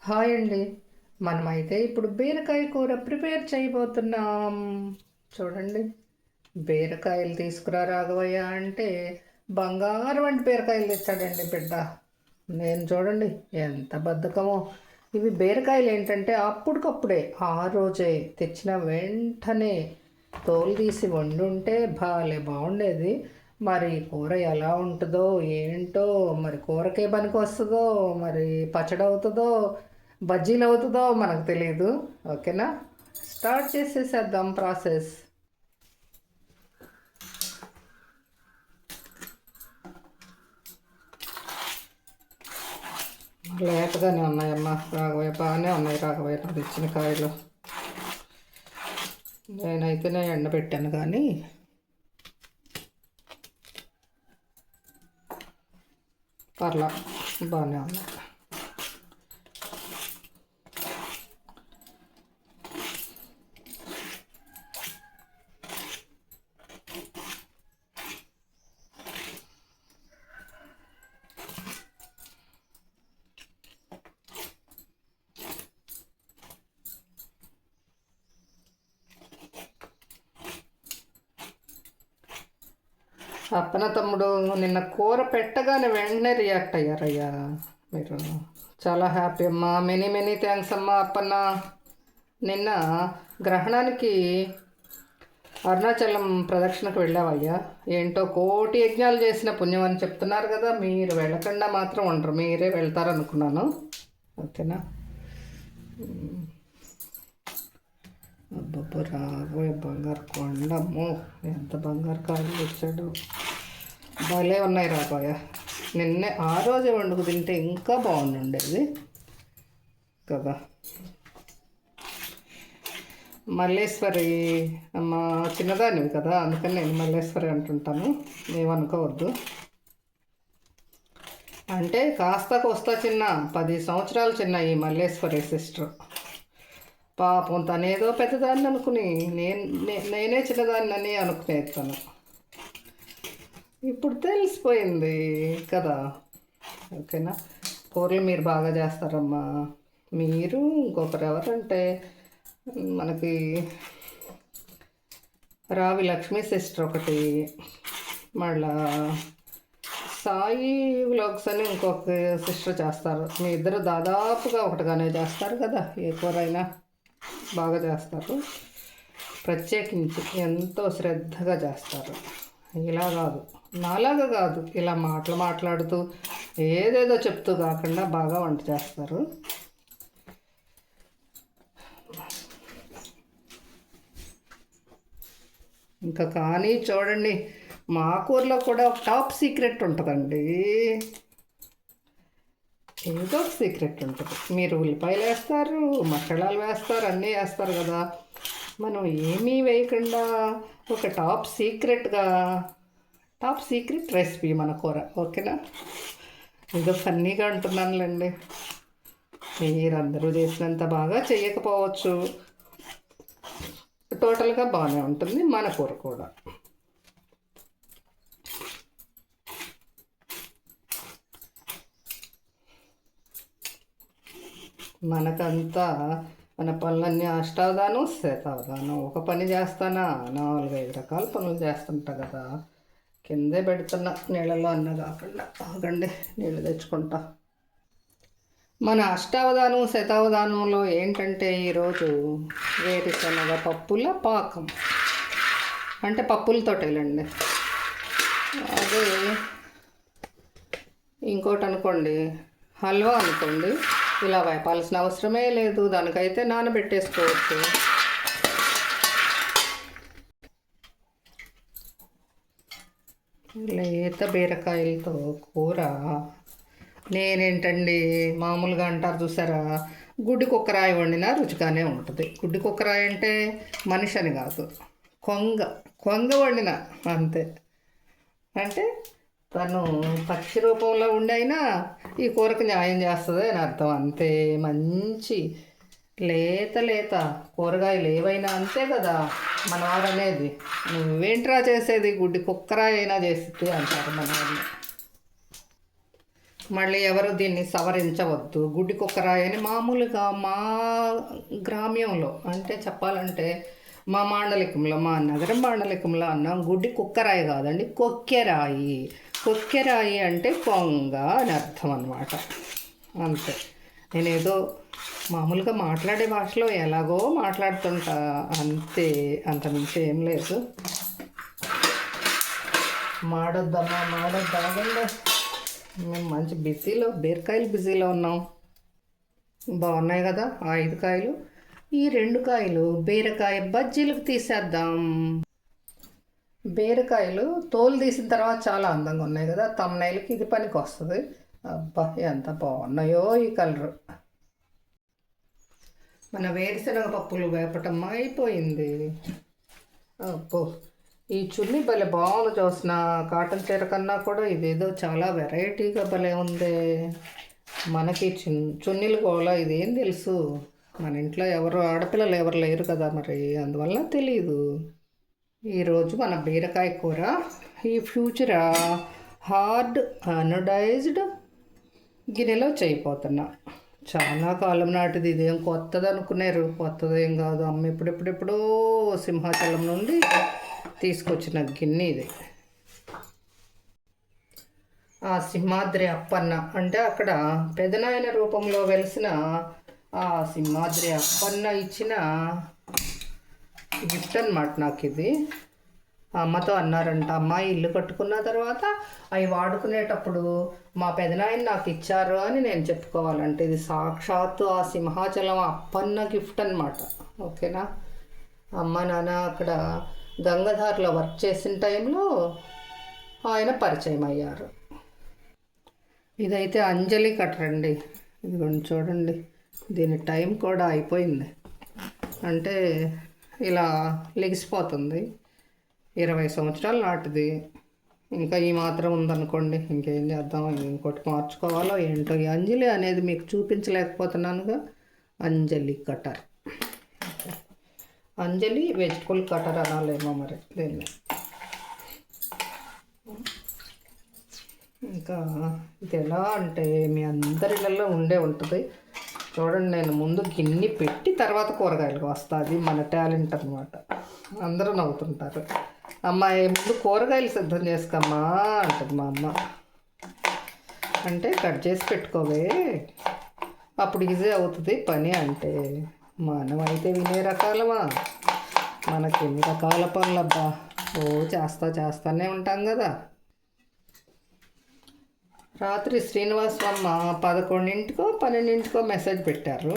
Hi అండి. మనమైతే ఇప్పుడు బీరకాయ కూర ప్రిపేర్ చేయబోతున్నాం. చూడండి, బీరకాయలు తీసుకురా రాఘవయ్య అంటే బంగారం వంటి బీరకాయలు తెచ్చాడండి బిడ్డ. నేను చూడండి ఎంత బద్ధకమో. ఇవి బీరకాయలు ఏంటంటే అప్పటికప్పుడే ఆ రోజే తెచ్చిన వెంటనే తోలు తీసి వండుంటే బాగుండేది. మరి కూర ఎలా ఉంటుందో ఏంటో, మరి కూరకే పనికి వస్తుందో, మరి పచ్చడి అవుతుందో, బజ్జీలు అవుతుందో మనకు తెలియదు. ఓకేనా, స్టార్ట్ చేసేసేద్దాం ప్రాసెస్. లేతగానే ఉన్నాయమ్మా రాఘవయ్య, బాగానే ఉన్నాయి రాఘవయ్య నాకు తెచ్చిన కాయలు. నేనైతేనే ఎండబెట్టాను కానీ పర్లా బాగానే ఉన్నాయి. అప్పన తమ్ముడు నిన్న కూర పెట్టగానే వెంటనే రియాక్ట్ అయ్యారయ్యా మీరు. చాలా హ్యాపీ అమ్మా, మెనీ మెనీ థ్యాంక్స్ అమ్మా అప్పన్న. నిన్న గ్రహణానికి అరుణాచలం ప్రదక్షిణకు వెళ్ళావయ్యా. ఏంటో కోటి యజ్ఞాలు చేసిన పుణ్యం అని చెప్తున్నారు కదా. మీరు వెళ్ళకుండా మాత్రం ఉండరు, మీరే వెళ్తారనుకున్నాను. ఓకేనా. అబ్బబ్బో రాబోయే బంగారు కొండమ్మో, ఎంత బంగారు కాయలు వచ్చాడు. భలే ఉన్నాయి రాబోయ. నిన్నే ఆ రోజే వండుకు తింటే ఇంకా బాగుండేది కదా. మల్లేశ్వరి అమ్మ చిన్నదానివి కదా, అందుకని నేను మల్లేశ్వరి అంటుంటాను, ఏమనుకోవద్దు. అంటే కాస్త కోస్తా చిన్న, 10 సంవత్సరాలు చిన్న ఈ మల్లేశ్వరి సిస్టర్. పాపం తనేదో పెద్దదాన్ని అనుకుని నేనే చిన్నదాన్ని అనుకునేది తను. ఇప్పుడు తెలిసిపోయింది కదా. ఓకేనా. కూరలు మీరు బాగా చేస్తారమ్మా. మీరు ఇంకొకరు ఎవరంటే మనకి రావి లక్ష్మీ సిస్టర్ ఒకటి, మళ్ళా సాయి వ్లాగ్స్ అని ఇంకొక సిస్టర్ చేస్తారు. మీ ఇద్దరు దాదాపుగా ఒకటిగానే చేస్తారు కదా. ఏ కూర అయినా బాగా చేస్తారు, ప్రత్యేకించి ఎంతో శ్రద్ధగా చేస్తారు. ఇలా కాదు, నాలాగా కాదు, ఇలా మాట్లాడుతూ ఏదేదో చెప్తూ కాకుండా బాగా వంట చేస్తారు. ఇంకా కానీ చూడండి, మా కూరలో కూడా ఒక టాప్ సీక్రెట్ ఉంటుందండి. ఏదో ఒక సీక్రెట్ ఉంటుంది. మీరు ఉల్లిపాయలు వేస్తారు, మసాలాలు వేస్తారు, అన్నీ వేస్తారు కదా. మనం ఏమీ వేయకుండా ఒక టాప్ సీక్రెట్ రెసిపీ మన కూర. ఓకేనా. ఏదో ఫన్నీగా అంటున్నానులేండి. మీరందరూ చేసినంత బాగా చేయకపోవచ్చు, టోటల్గా బాగానే ఉంటుంది మన కూర కూడా. మనకంతా మన పనులన్నీ అష్టావధానం శతావధానం. ఒక పని చేస్తానా 4-5 రకాల పనులు చేస్తుంటా కదా. కిందే పెడుతున్నా నీళ్ళలో అన్న కాకుండా. ఆగండి, నీళ్ళు తెచ్చుకుంటా. మన అష్టావధానం శతావధానంలో ఏంటంటే ఈరోజు వేరుశనగ పప్పుల పాకం, అంటే పప్పులతోటేలండి. అదే ఇంకోటి అనుకోండి, హల్వా అనుకోండి, ఇలా వేపాల్సిన అవసరమే లేదు. దానికైతే నానబెట్టేసుకోవచ్చు. లేత బీరకాయలతో కూర నేనేంటండి మామూలుగా అంటారు చూసారా, గుడ్డి కుక్కరాయి వండినా రుచిగానే ఉంటుంది. గుడ్డి కుక్కరాయి అంటే మనిషి అని కాదు, కొంగ వండిన అంతే. అంటే తను పక్షి రూపంలో ఉండి అయినా ఈ కూరకు న్యాయం చేస్తుంది అని అర్థం. అంతే. మంచి లేత కూరగాయలు ఏవైనా అంతే కదా మనవారు అనేది. నువ్వేంట్రా చేసేది, గుడ్డి కుక్కరా అయినా చేస్తుంది అంటారు మన వాళ్ళు. మళ్ళీ ఎవరు దీన్ని సవరించవద్దు. గుడ్డి కుక్కరాయి అని మామూలుగా మా గ్రామ్యంలో అంటే చెప్పాలంటే మా మాండలికంలో, మా నగరం మాండలికంలో అన్నాం గుడ్డి కుక్కరాయి కాదండి, కొక్కెరాయి. కొక్కెరాయి అంటే కొంగ అని అర్థం అన్నమాట. అంతే. నేనేదో మామూలుగా మాట్లాడే భాషలో ఎలాగో మాట్లాడుతుంటా అంతే, అంతమించి ఏం లేదు. మాడొద్దాగండి. మేము మంచి బిజీలో, బీరకాయలు బిజీలో ఉన్నాం. బాగున్నాయి కదా 5 కాయలు. ఈ 2 కాయలు బీరకాయ బజ్జీలకు తీసేద్దాం. బీరకాయలు తోలు తీసిన తర్వాత చాలా అందంగా ఉన్నాయి కదా, తమ్నైల్కి ఇది పనికి వస్తుంది. అబ్బా ఎంత బాగున్నాయో ఈ కలరు. మన వేరుశనగ పప్పులు వేపటం అయిపోయింది. అబ్బో ఈ చున్నీ భలే బాగుంది చూసిన. కాటన్ చీర కన్నా కూడా ఇదేదో చాలా వెరైటీగా భలే ఉంది. మనకి చున్నీలు కూడా ఇదేం తెలుసు, మన ఇంట్లో ఎవరు ఆడపిల్లలు ఎవరు లేరు కదా, మరి అందువల్ల తెలియదు. ఈరోజు మన బీరకాయ కూర ఈ ఫ్యూచర్ హార్డ్ అనడైజ్డ్ గిన్నెలో చేయబోతున్నా. చాలా కాలం నాటిది, ఇదేం కొత్తది అనుకున్నారు. కొత్తదేం కాదు, అమ్మ ఎప్పుడెప్పుడెప్పుడో సింహాచలం నుండి తీసుకొచ్చిన గిన్నె ఇది. ఆ సింహాద్రి అప్పన్న అంటే అక్కడ పెదనాయన రూపంలో వెలిసిన ఆ సింహాద్రి అప్పన్న ఇచ్చిన గిఫ్ట్ అన్నమాట నాకు ఇది. అమ్మతో అన్నారంట, అమ్మాయి ఇల్లు కట్టుకున్న తర్వాత అవి వాడుకునేటప్పుడు మా పెదనాయన నాకు ఇచ్చారు అని నేను చెప్పుకోవాలంటే ఇది సాక్షాత్తు ఆ సింహాచలం అప్పన్న గిఫ్ట్ అన్నమాట. ఓకేనా. అమ్మ నాన్న అక్కడ గంగాధార్లో వర్క్ చేసిన టైంలో ఆయన పరిచయం అయ్యారు. ఇదైతే అంజలి కట్టరండి. ఇదిగోండి చూడండి, దీని టైం కూడా అయిపోయింది. అంటే ఇలా లెగిసిపోతుంది. 20 సంవత్సరాల నాటిది. ఇంకా ఈ మాత్రం ఉందనుకోండి, ఇంకేం చేద్దాం, ఇంకోటి మార్చుకోవాలో ఏంటో. ఈ అంజలి అనేది మీకు చూపించలేకపోతున్నానుగా. అంజలి కటర్, అంజలి వెజిటబుల్ కటర్ అనాలేమో మరి దీన్ని. ఇంకా ఇది ఎలా అంటే మీ అందరిలో ఉండే ఉంటుంది. చూడండి, నేను ముందు గిన్నె పెట్టి తర్వాత కూరగాయలకు వస్తుంది. మన టాలెంట్ అనమాట. అందరూ నవ్వుతుంటారు. అమ్మాయి ముందు కూరగాయలు సిద్ధం చేసుకోమ్మా అంటుంది మా అమ్మ. అంటే కట్ చేసి పెట్టుకోవే, అప్పుడు ఈజీ అవుతుంది పని. అంటే మనం అయితే వినే రకాలమా, మనకి ఎన్ని రకాల పనులబ్బా. చేస్తానే ఉంటాం కదా. రాత్రి శ్రీనివాస్ అమ్మ 11కో 12కో మెసేజ్ పెట్టారు.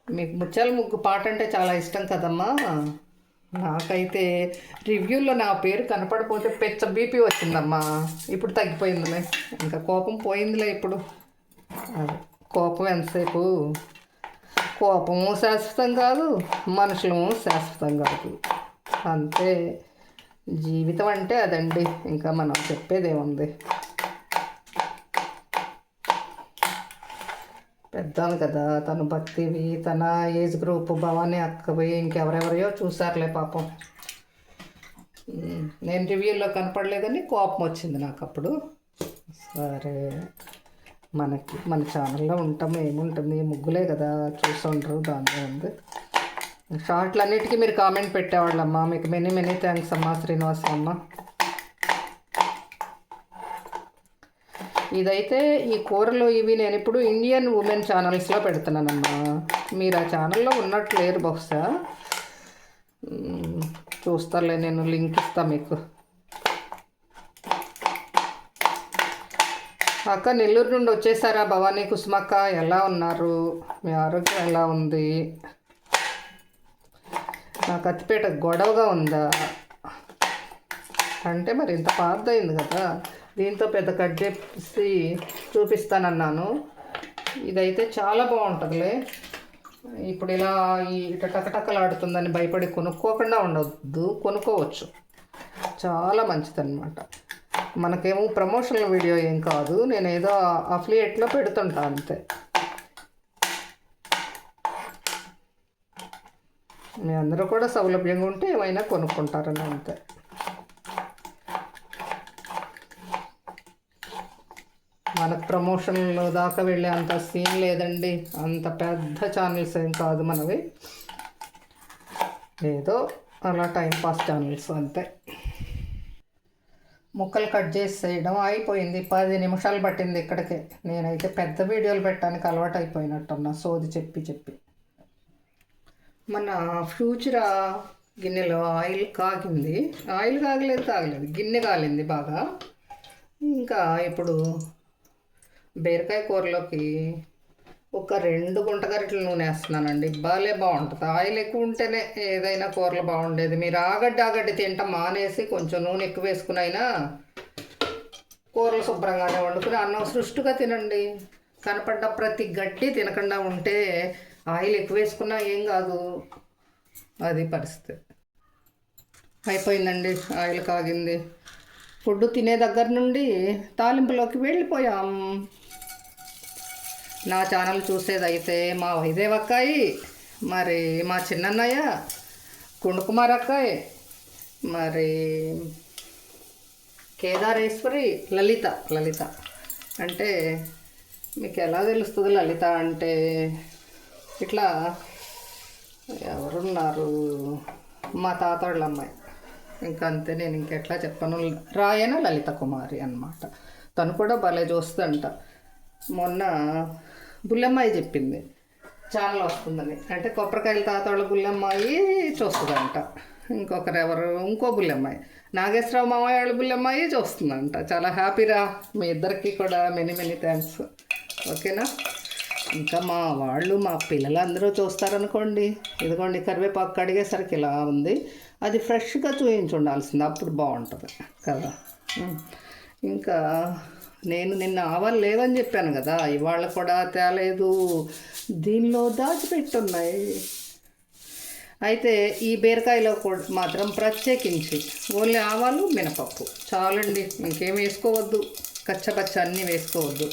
మీకు ముత్యాల ముగ్గు పాట అంటే చాలా ఇష్టం కదమ్మా. నాకైతే రివ్యూలో నా పేరు కనపడిపోతే పెచ్చ బీపీ వచ్చిందమ్మా. ఇప్పుడు తగ్గిపోయిందిలే, ఇంకా కోపం పోయిందిలే ఇప్పుడు. కోపం ఎంతసేపు, కోపము శాశ్వతం కాదు, మనుషులు శాశ్వతం కాదు. అంతే జీవితం అంటే అదండి, ఇంకా మనం చెప్పేదేముంది. పెద్దాను కదా తను, భక్తివి, తన ఏజ్ గ్రూప్ భవానీ అక్కవి, ఇంకెవరెవరియో చూసారులే పాపం. నేను రివ్యూలో కనపడలేదని కోపం వచ్చింది నాకు అప్పుడు. సరే, మన ఛానల్లో ఉంటాము, ఏముంటుంది, ముగ్గులే కదా చూస్తుండ్రు, దాంట్లో ఉంది. షార్ట్లు అన్నిటికీ మీరు కామెంట్ పెట్టేవాళ్ళమ్మా. మీకు మెనీ థ్యాంక్స్ అమ్మా శ్రీనివాస్ అమ్మ. ఇదైతే ఈ కూరలు ఇవి నేను ఇప్పుడు ఇండియన్ ఉమెన్ ఛానల్స్లో పెడుతున్నానమ్మా. మీరు ఆ ఛానల్లో ఉన్నట్లేరు బహుశా. చూస్తాలే, నేను లింక్ ఇస్తాను మీకు. అక్క నెల్లూరు నుండి వచ్చేసారా భవానీ కుసుమక్క? ఎలా ఉన్నారు? మీ ఆరోగ్యం ఎలా ఉంది? నా కత్తిపేట గొడవగా ఉందా అంటే మరి ఇంత పాతదైంది కదా, దీంతో పెద్ద కట్ చేసి చూపిస్తానన్నాను. ఇదైతే చాలా బాగుంటుందిలే. ఇప్పుడు ఇలా ఇట టకటకలాడుతుందని భయపడి కొనుక్కోకుండా ఉండవద్దు, కొనుక్కోవచ్చు. చాలా మంచిదన్నమాట. మనకేమో ప్రమోషనల్ వీడియో ఏం కాదు, నేను ఏదో అఫిలియేట్లో పెడుతుంటా అంతే. మీ అందరూ కూడా సౌలభ్యంగా ఉంటే ఏమైనా కొనుక్కుంటారని అంతే. మనకు ప్రమోషన్లు దాకా వెళ్ళే అంత సీన్ లేదండి. అంత పెద్ద ఛానల్స్ ఏం కాదు మనవి, ఏదో అలా టైంపాస్ ఛానల్స్ అంతే. ముక్కలు కట్ చేసి చేయడం అయిపోయింది. 10 నిమిషాలు పట్టింది ఇక్కడికే. నేనైతే పెద్ద వీడియోలు పెట్టడానికి అలవాటు అయిపోయినట్టున్నా సోది చెప్పి చెప్పి. మన ఫ్యూచరా గిన్నెలో ఆయిల్ కాగింది. ఆయిల్ కాగలేదు, గిన్నె కాలింది బాగా. ఇంకా ఇప్పుడు బీరకాయ కూరలోకి ఒక 2 గుంటగరిటెల నూనె వేస్తున్నానండి. బాగుంటుంది. ఆయిల్ ఎక్కువ ఉంటేనే ఏదైనా కూరలు బాగుండేది. మీరు ఆగడ్డి తింటాం మానేసి కొంచెం నూనె ఎక్కువ వేసుకునైనా కూరలు శుభ్రంగానే వండుకుని అన్నం సృష్టిగా తినండి. కనపడ్డ ప్రతి గడ్డి తినకుండా ఉంటే ఆయిల్ ఎక్కువ వేసుకున్నా ఏం కాదు. అది పరిస్థితి. అయిపోయిందండి, ఆయిల్ కాగింది. ఫుడ్ తినే దగ్గర నుండి తాలింపులోకి వెళ్ళిపోయాం. నా ఛానల్ చూసేదైతే మా వైదేవ్ అక్కాయి, మరి మా చిన్నన్నయ్య కుండకుమార్ అక్కాయి, మరి కేదారేశ్వరి, లలిత అంటే మీకు ఎలా తెలుస్తుంది? లలిత అంటే ఇట్లా ఎవరున్నారు, మా తాతోళ్ళ అమ్మాయి. ఇంకా అంతే, నేను ఇంకెట్లా చెప్పను. రాయన లలిత కుమారి అన్నమాట. తను కూడా భలే చూస్తుందంట. మొన్న బుల్లమ్మాయి చెప్పింది ఛానల్ వస్తుందని. అంటే కొబ్బరికాయల తాతోళ్ళ బుల్లమ్మాయి చూస్తుందంట. ఇంకో బుల్లమ్మాయి నాగేశ్వరరావు మామయ్య వాళ్ళ బుల్లమ్మాయి చూస్తుందంట. చాలా హ్యాపీరా, మీ ఇద్దరికి కూడా మెనీ థ్యాంక్స్. ఓకేనా? ఇంకా మా పిల్లలు అందరూ చూస్తారనుకోండి. ఇదిగోండి కరివేపాకు కడిగేసరికి ఇలా ఉంది. అది ఫ్రెష్గా చూయించి ఉండాల్సింది, అప్పుడు బాగుంటుంది కదా. ఇంకా నేను నిన్న ఆవాలు లేవని చెప్పాను కదా, ఇవాళ కూడా తేలేదు. దీనిలో దాచిపెట్టున్నాయి. అయితే ఈ బీరకాయలో కూడా మాత్రం ప్రత్యేకించి ఓన్లీ ఆవాలు, మినపప్పు చాలండి. ఇంకేం వేసుకోవద్దు, కచ్చపచ్చ అన్నీ వేసుకోవద్దు.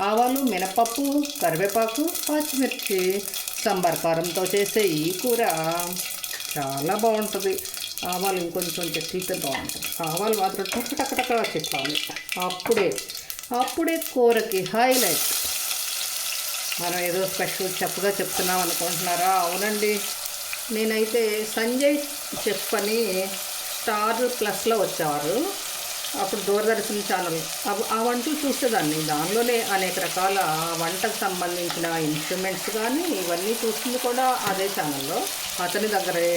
ఆవాలు, మినపప్పు, కరివేపాకు, పచ్చిమిర్చి, సాంబార్ కారంతో చేసే ఈ కూర చాలా బాగుంటుంది. ఆవాలు ఇంకొంచెం చెట్లితే బాగుంటుంది. ఆవాలు మాత్రం టక్కటక్కటక్క చెట్టాలి. అప్పుడే కూరకి హైలైట్. మనం ఏదో స్పెషల్ చెఫ్గా చెప్తున్నాం అనుకుంటున్నారా? అవునండి, నేనైతే సంజయ్ చెఫ్ అని స్టార్+లో వచ్చేవారు. అప్పుడు దూరదర్శన్ ఛానల్. ఆ వంటలు చూసేదాన్ని. దానిలోనే అనేక రకాల వంటకు సంబంధించిన ఇన్స్ట్రుమెంట్స్ కానీ ఇవన్నీ చూస్తుంది కూడా అదే ఛానల్లో. అతని దగ్గరే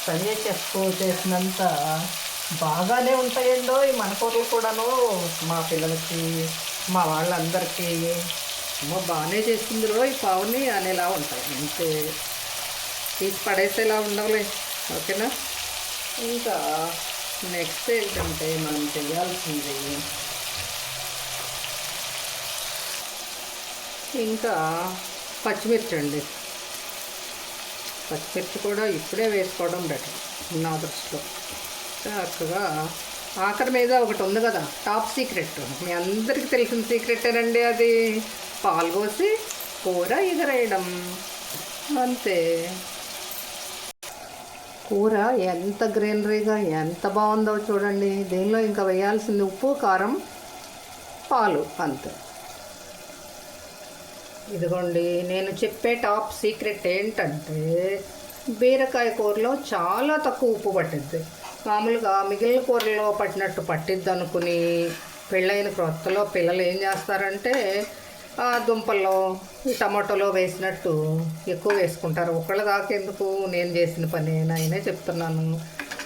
సంజయ్ చెఫ్ చేసినంత బాగానే ఉంటాయండో ఈ మన కూరలు కూడాను. మా పిల్లలకి, మా వాళ్ళందరికీ బాగానే చేసింది ఈ పావుని అనేలా ఉంటాయి. అంతే, తీసి పడేసేలా ఉండవులే. ఓకేనా? ఇంకా నెక్స్ట్ ఏంటంటే మనం చేయాల్సింది ఇంకా పచ్చిమిర్చి అండి. పచ్చిమిర్చి కూడా ఇప్పుడే వేసుకోవడం బెటర్ నా దృష్టిలో. చక్కగా ఆఖరి మీద ఒకటి ఉంది కదా, టాప్ సీక్రెట్, మీ అందరికీ తెలిసిన సీక్రెటేనండి అది. పాలు పోసి కూర ఎగరేయడం అంతే. కూర ఎంత గ్రీనరీగా ఎంత బాగుందో చూడండి. దీనిలో ఇంకా వేయాల్సింది ఉప్పు, కారం, పాలు అంతే. ఇదిగోండి నేను చెప్పే టాప్ సీక్రెట్ ఏంటంటే, బీరకాయ కూరలో చాలా తక్కువ ఉప్పు పట్టిద్ది. మామూలుగా మిగిలిన కూరలో పట్టినట్టు పట్టిద్ది అనుకుని పెళ్ళైన క్రొత్తలో పిల్లలు ఏం చేస్తారంటే ఆ దుంపల్లో టమాటోలో వేసినట్టు ఎక్కువ వేసుకుంటారు. ఒకళ్ళ దాకెందుకు, నేను చేసిన పని అయినా చెప్తున్నాను.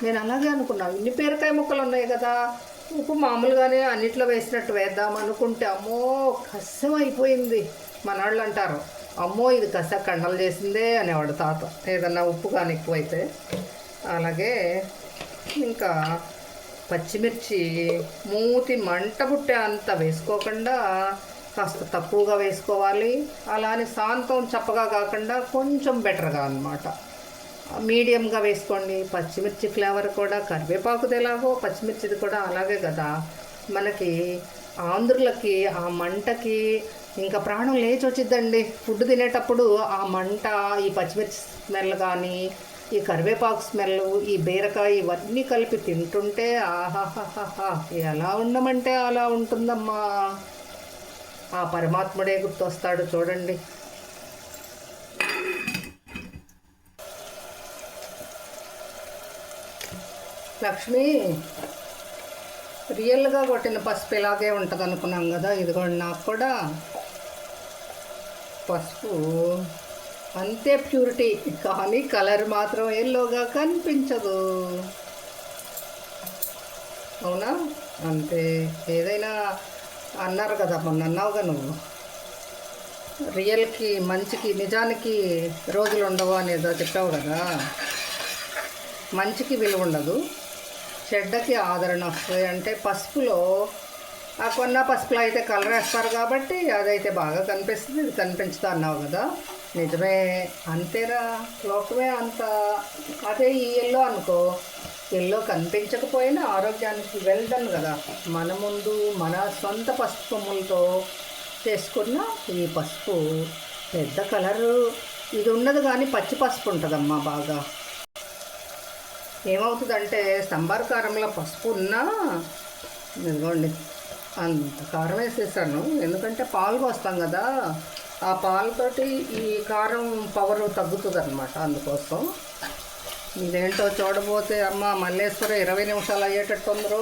నేను అలాగే అనుకున్నాను. ఇన్ని బీరకాయ ముక్కలు ఉన్నాయి కదా, ఉప్పు మామూలుగానే అన్నిట్లో వేసినట్టు వేద్దాం అనుకుంటే అమ్మో కష్టం అయిపోయింది. మనవాళ్ళు అంటారు, అమ్మో ఇది కస కండలు చేసిందే అనేవాడు తాత, ఏదన్నా ఉప్పు కానీ ఎక్కువైతే. అలాగే ఇంకా పచ్చిమిర్చి మూతి మంట పుట్టే అంత వేసుకోకుండా కాస్త తక్కువగా వేసుకోవాలి. అలానే శాంతం చప్పగా కాకుండా కొంచెం బెటర్గా అన్నమాట, మీడియంగా వేసుకోండి. పచ్చిమిర్చి ఫ్లేవర్ కూడా కరివేపాకుది ఎలాగో పచ్చిమిర్చిది కూడా అలాగే కదా. మనకి ఆంధ్రులకి ఆ మంటకి ఇంకా ప్రాణం లేచి వచ్చిద్దండి. ఫుడ్ తినేటప్పుడు ఆ మంట, ఈ పచ్చిమిర్చి స్మెల్ కానీ, ఈ కరివేపాకు స్మెల్, ఈ బీరకాయ ఇవన్నీ కలిపి తింటుంటే ఆహాహాహా ఎలా ఉండమంటే అలా ఉంటుందమ్మా. ఆ పరమాత్ముడే గుర్తొస్తాడు చూడండి. లక్ష్మి రియల్గా కొట్టిన పసుపు ఇలాగే ఉంటుంది అనుకున్నాం కదా, ఇదిగోండి నాకు కూడా పసుపు అంతే ప్యూరిటీ, కానీ కలర్ మాత్రం ఎల్లోగా కనిపించదు. అవునా? అంతే. ఏదైనా అన్నారు కదా, మొన్న అన్నావుగా నువ్వు, రియల్కి మంచికి నిజానికి రోజులు ఉండవు అనేదో చెప్పావు కదా. మంచికి విలువ ఉండదు, చెడ్డకి ఆదరణ వస్తుంది. అంటే పసుపులో ఆ కొన్న పసుపులో అయితే కలర్ వేస్తారు కాబట్టి అదైతే బాగా కనిపిస్తుంది, ఇది కనిపించుతా అన్నావు కదా. నిజమే, అంతేరా, లోకమే అంత. అదే ఈ ఎల్లో అనుకో, ఎల్లో కనిపించకపోయినా ఆరోగ్యానికి వెల్డన్ కదా. మన ముందు మన సొంత పసుపు కొమ్ములతో చేసుకున్న ఈ పసుపు పెద్ద కలరు ఇది ఉండదు, కానీ పచ్చి పసుపు ఉంటుందమ్మా బాగా. ఏమవుతుందంటే సాంబార్ కారంలో పసుపు ఉన్నా, ఇదిగోండి అంత కారం వేసేసాను, ఎందుకంటే పాలు పోస్తాం కదా, ఆ పాలతోటి ఈ కారం పవర్ తగ్గుతుంది అనమాట. అందుకోసం ఇదేంటో చూడబోతే అమ్మ మల్లేశ్వర 20 నిమిషాలు అయ్యేటట్టు ఉందరో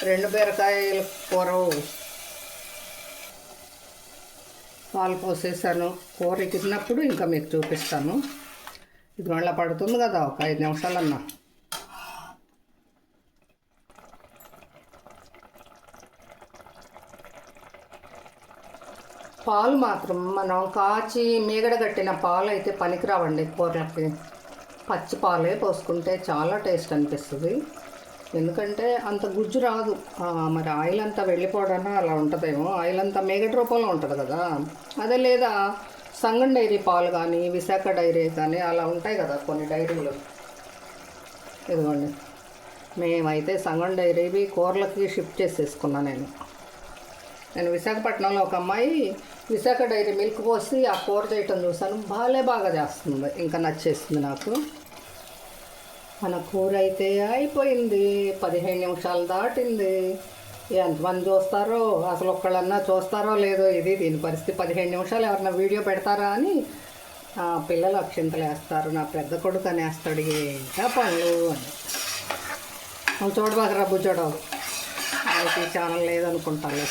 2 బీరకాయల కూర. పాలు పోసేసాను, కూర తిన్నప్పుడు ఇంకా మీకు చూపిస్తాను. ఇది మళ్ళీ పడుతుంది కదా ఒక 5 నిమిషాలన్నా. పాలు మాత్రం మనం కాచి మీగడ కట్టిన పాలు అయితే పనికిరావండి కూరలకి. పచ్చి పాలే పోసుకుంటే చాలా టేస్ట్ అనిపిస్తుంది, ఎందుకంటే అంత గుజ్జు రాదు. మరి ఆయిల్ అంతా వెళ్ళిపోవడానికి అలా ఉంటుందేమో, ఆయిల్ అంతా మీగడ రూపంలో ఉంటుంది కదా. అదే లేదా సంగం డైరీ పాలు కానీ విశాఖ డైరీ కానీ అలా ఉంటాయి కదా కొన్ని డైరీలు. ఇదిగోండి, మేమైతే సంగం డైరీవి కూరలకి షిఫ్ట్ చేసేసుకున్నాను. నేను విశాఖపట్నంలో ఒక అమ్మాయి విశాఖ డైరీ మిల్క్ పోసి ఆ కూర చేయటం చూసాను, బాగా చేస్తుంది, ఇంకా నచ్చేస్తుంది నాకు. మన కూర అయితే అయిపోయింది, 15 నిమిషాలు దాటింది. ఎంతమంది చూస్తారో, అసలు ఒక్కళ్ళన్నా చూస్తారో లేదో, ఇది దీని పరిస్థితి. 15 నిమిషాలు ఎవరన్నా వీడియో పెడతారా అని పిల్లలు అక్షింతలు వేస్తారు, నా పెద్ద కొడుకు అనేస్తాడు ఇంకా పనులు అని. నువ్వు చూడబాకరా బుజ్జోడవు, అయితే ఛానల్ లేదనుకుంటాను.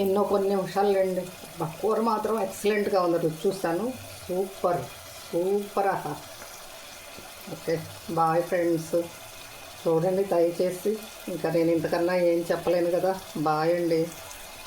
ఎన్నో కొన్ని నిమిషాలు రండి, కూర మాత్రం ఎక్సలెంట్గా ఉంది, రుచి చూస్తాను, సూపర్ సూపర్ ఆహా. ఓకే, బాయ్ ఫ్రెండ్స్, చూడండి దయచేసి. ఇంకా నేను ఇంతకన్నా ఏం చెప్పలేను కదా. బాయ్ అండి.